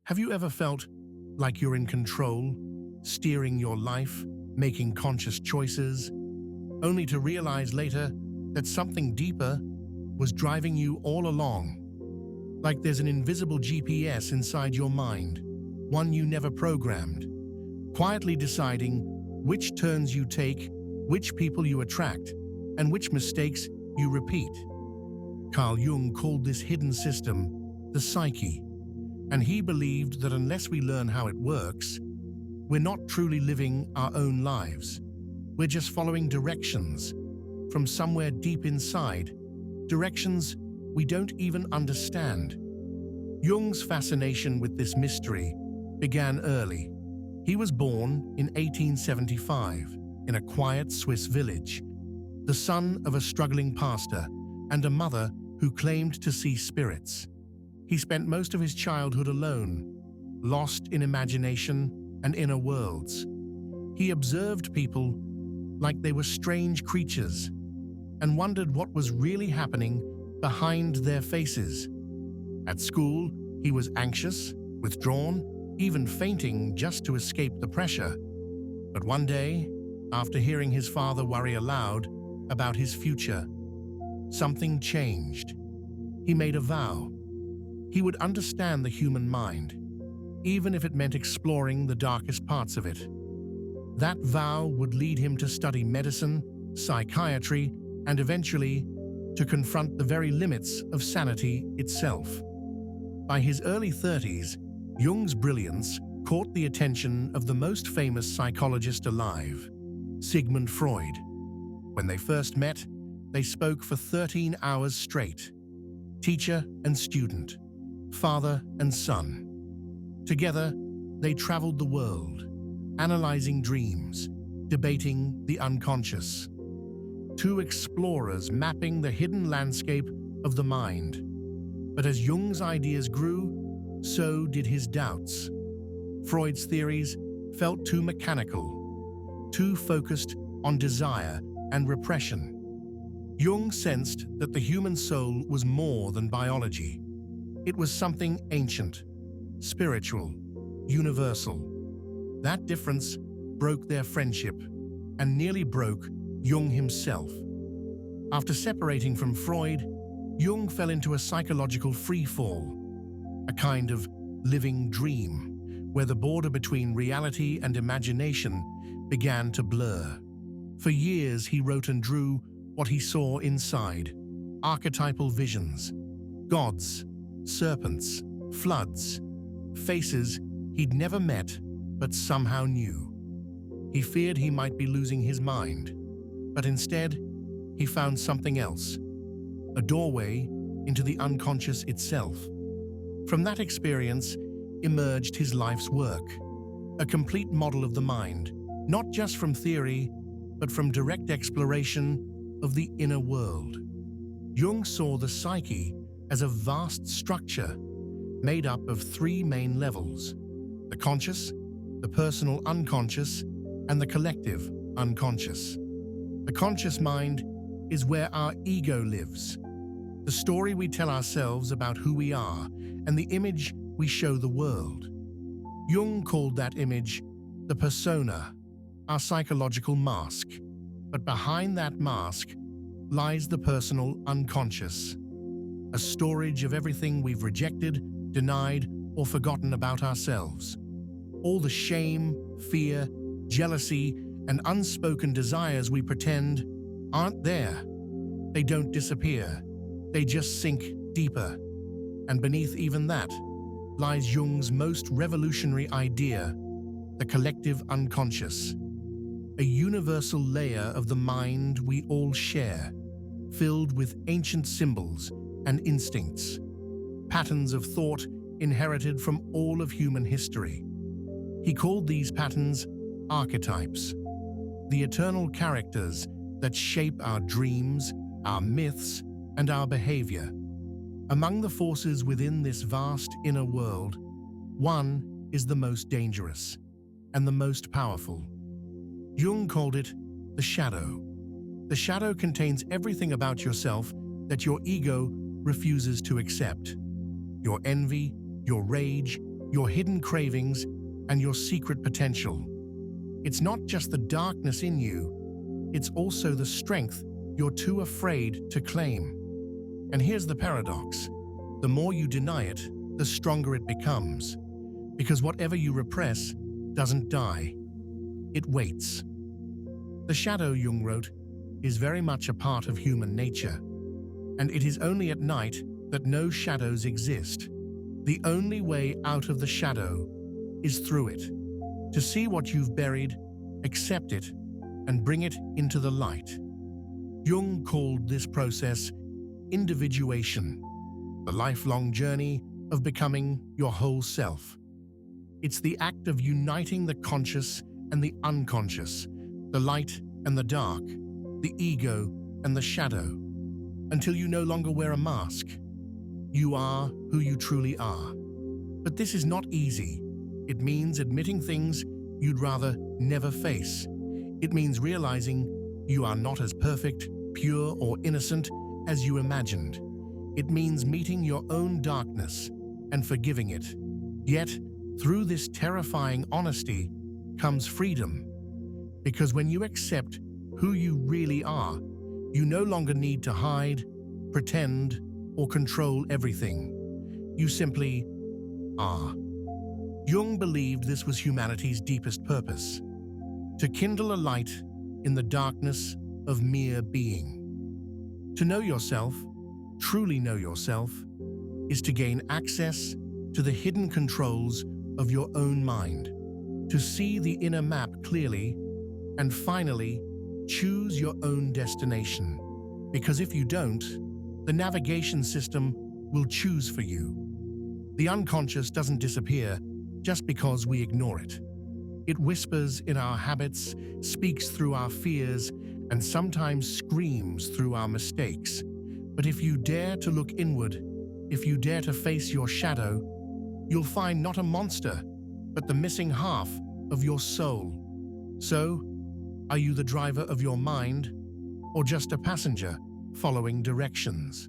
Have you ever felt like you're in control, steering your life, making conscious choices, only to realize later that something deeper was driving you all along? Like there's an invisible GPS inside your mind, one you never programmed, quietly deciding which turns you take, which people you attract, and which mistakes you repeat. Carl Jung called this hidden system the psyche, and he believed that unless we learn how it works, we're not truly living our own lives. We're just following directions from somewhere deep inside, directions we don't even understand. Jung's fascination with this mystery began early. He was born in 1875 in a quiet Swiss village, the son of a struggling pastor and a mother who claimed to see spirits. He spent most of his childhood alone, lost in imagination and inner worlds. He observed people like they were strange creatures and wondered what was really happening behind their faces. At school, he was anxious, withdrawn, even fainting just to escape the pressure. But one day, after hearing his father worry aloud about his future, something changed. He made a vow. He would understand the human mind, even if it meant exploring the darkest parts of it. That vow would lead him to study medicine, psychiatry, and eventually to confront the very limits of sanity itself. By his early 30s, Jung's brilliance caught the attention of the most famous psychologist alive, Sigmund Freud. When they first met, they spoke for 13 hours straight, teacher and student, father and son. Together, they traveled the world, analyzing dreams, debating the unconscious. Two explorers mapping the hidden landscape of the mind. But as Jung's ideas grew, so did his doubts. Freud's theories felt too mechanical, too focused on desire and repression. Jung sensed that the human soul was more than biology. It was something ancient, spiritual, universal. That difference broke their friendship and nearly broke Jung himself. After separating from Freud, Jung fell into a psychological free-fall, a kind of living dream, where the border between reality and imagination began to blur. For years, he wrote and drew what he saw inside, archetypal visions, gods, serpents, floods, faces he'd never met but somehow knew. He feared he might be losing his mind, but instead, he found something else, a doorway into the unconscious itself. From that experience emerged his life's work, a complete model of the mind, not just from theory, but from direct exploration of the inner world. Jung saw the psyche as a vast structure made up of three main levels: the conscious, the personal unconscious, and the collective unconscious. The conscious mind is where our ego lives, the story we tell ourselves about who we are, and the image we show the world. Jung called that image the persona, our psychological mask. But behind that mask lies the personal unconscious, a storage of everything we've rejected, denied, or forgotten about ourselves. All the shame, fear, jealousy, and unspoken desires we pretend aren't there. They don't disappear. They just sink deeper. And beneath even that lies Jung's most revolutionary idea, the collective unconscious, a universal layer of the mind we all share, filled with ancient symbols and instincts, patterns of thought inherited from all of human history. He called these patterns archetypes, the eternal characters that shape our dreams, our myths, and our behavior. Among the forces within this vast inner world, one is the most dangerous and the most powerful. Jung called it the shadow. The shadow contains everything about yourself that your ego refuses to accept. Your envy, your rage, your hidden cravings, and your secret potential. It's not just the darkness in you, it's also the strength you're too afraid to claim. And here's the paradox. The more you deny it, the stronger it becomes. Because whatever you repress doesn't die. It waits. The shadow, Jung wrote, is very much a part of human nature. And it is only at night that no shadows exist. The only way out of the shadow is through it. To see what you've buried, accept it, and bring it into the light. Jung called this process individuation, the lifelong journey of becoming your whole self. It's the act of uniting the conscious and the unconscious, the light and the dark, the ego and the shadow, until you no longer wear a mask. You are who you truly are. But this is not easy. It means admitting things you'd rather never face. It means realizing you are not as perfect, pure, or innocent as you imagined. It means meeting your own darkness and forgiving it. Yet, through this terrifying honesty comes freedom. Because when you accept who you really are, you no longer need to hide, pretend, or control everything. You simply are. Jung believed this was humanity's deepest purpose, to kindle a light in the darkness of mere being. To know yourself, truly know yourself, is to gain access to the hidden controls of your own mind, to see the inner map clearly, and finally, choose your own destination. Because if you don't, the navigation system will choose for you. The unconscious doesn't disappear just because we ignore it. It whispers in our habits, speaks through our fears, and sometimes screams through our mistakes. But if you dare to look inward, if you dare to face your shadow, you'll find not a monster, but the missing half of your soul. So, are you the driver of your mind, or just a passenger following directions?